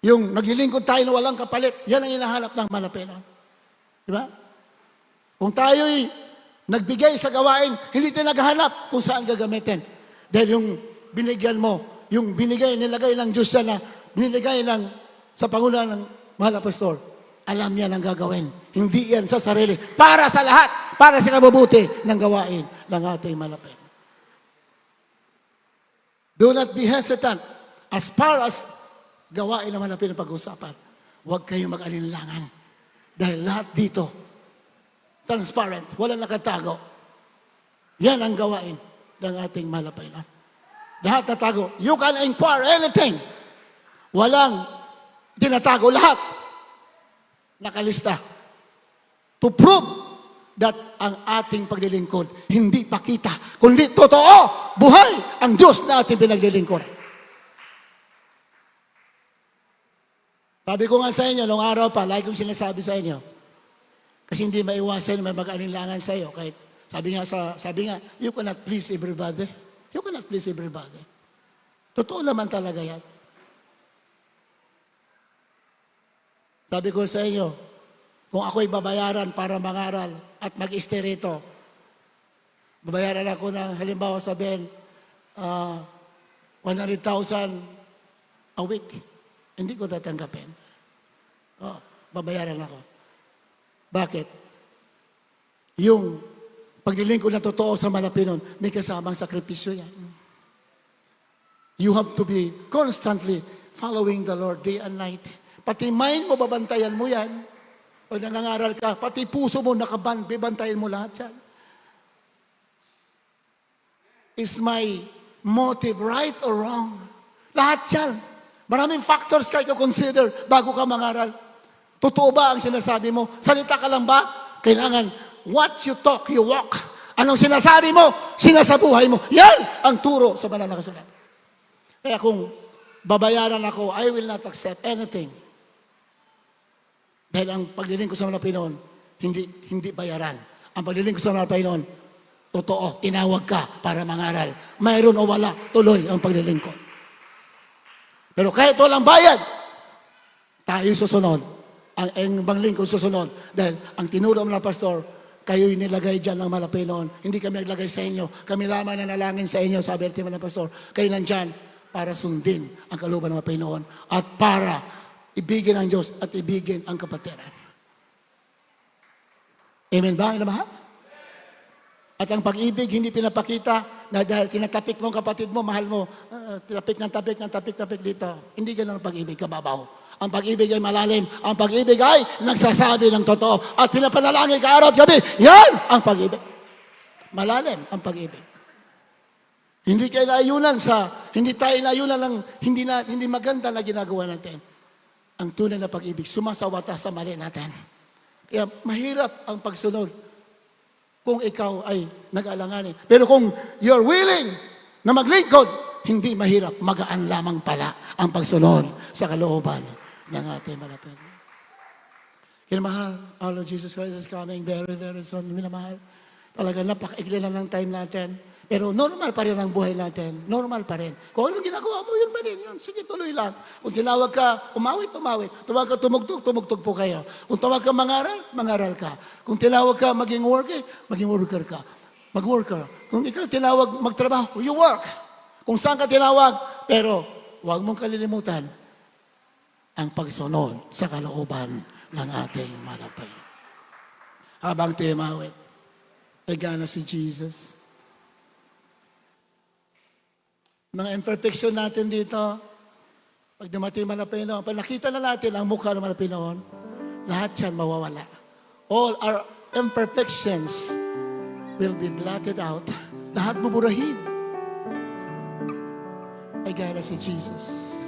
Yung naglilingkod tayo na walang kapalit, yan ang hinahanap ng malapino. Di ba? Kung tayo'y nagbigay sa gawain, hindi tayo naghahanap kung saan gagamitin. Dahil yung binigyan mo, yung binigay, nilagay ng Diyos yan na binigay lang sa Pangulo ng mahal na pastor, alam niya ang gagawin. Hindi yan sa sarili. Para sa lahat. Para sa kabubuti ng gawain ng ating malapit. Do not be hesitant as far as gawain ng malapit na pag-usapan. Huwag kayong mag-alinlangan. Dahil lahat dito, transparent, walang nakatago. Yan ang gawain ng ating malapit. Lahat natago. You can inquire anything. Walang tinatago. Lahat nakalista. To prove that ang ating paglilingkod hindi pakita, kundi totoo, buhay ang Diyos na ating pinaglilingkod. Sabi ko nga sa inyo, noong araw pa, lagi kong sinasabi sa inyo, kasi hindi maiwasan may mag-alinlangan sa iyo. Kahit sabi nga, you cannot please everybody. You cannot please everybody. Totoo naman talaga yan. Sabi ko sa inyo, kung ako'y babayaran para mangaral at mag-stay rito, babayaran ako ng, halimbawa sabihin, 100,000 a week. Hindi ko tatanggapin. Babayaran ako. Bakit? Yung paglilingkod na totoo sa Malapinon, may kasamang sakripisyo yan. You have to be constantly following the Lord day and night. Pati mind mo, babantayan mo yan. O nangangaral ka, pati puso mo, bibantayan mo lahat yan. Is my motive right or wrong? Lahat yan. Maraming factors kayo consider bago ka mangaral. Totoo ba ang sinasabi mo? Salita ka lang ba? Kailangan, what you talk, you walk. Anong sinasabi mo? Sinasabuhay mo. Yan ang turo sa banal na kasulatan. Kaya kung babayaran ako, I will not accept anything. Dahil ang paglilingkod sa Malapinon, hindi bayaran. Ang paglilingkod sa Malapinon, totoo, tinawag ka para mangaral. Mayroon o wala, tuloy ang paglilingkod. Pero kahit walang bayad, tayo susunod. Ang ibang lingkod susunod. Dahil ang tinuro ng pastor, kayo'y nilagay dyan ng Malapinon. Hindi kami naglagay sa inyo. Kami lamang nanalangin sa inyo, sabi ng pastor. Kayo nandyan para sundin ang kalooban ng Malapinon at para ibigin ang Diyos at ibigin ang kapatiran. Amen ba? Mahal? At ang pag-ibig hindi pinapakita na dahil tinatapik mo ang kapatid mo, mahal mo, tapik dito. Hindi ganun ang pag-ibig, kababaw. Ang pag-ibig ay malalim. Ang pag-ibig ay nagsasabi ng totoo. At pinapanalangin ka araw at gabi. Yan ang pag-ibig. Malalim ang pag-ibig. Hindi tayo inayunan ng hindi maganda na ginagawa natin. Ang tunay na pag-ibig, sumasawata sa mali natin. Kaya mahirap ang pagsunod kung ikaw ay nag-alanganin. Pero kung you're willing na maglingkod, hindi mahirap, magaan lamang pala ang pagsunod sa kalooban ng ating malapit. Kinamahal, our Lord Jesus Christ is coming very, very soon. Minamahal, talaga napaka-ikli na ng time natin. Pero normal pa rin ang buhay natin. Normal pa rin. Kung anong ginagawa mo, yun pa rin. Yun. Sige, tuloy lang. Kung tinawag ka, umawit. Tumawag ka, tumugtog po kayo. Kung tawag ka mangaral ka. Kung tinawag ka maging worker ka. Mag-worker. Kung ikaw tinawag magtrabaho, you work. Kung saan ka tinawag, pero huwag mong kalilimutan ang pagsunod sa kalooban ng ating malapay. Habang tayo mawit, nagana si Jesus. Mga imperfection natin dito, pag dumating Malapinon, pag nakita na natin ang mukha ng Malapinon, lahat yan mawawala. All our imperfections will be blotted out. Lahat buburahin. Ay gaya na si Jesus.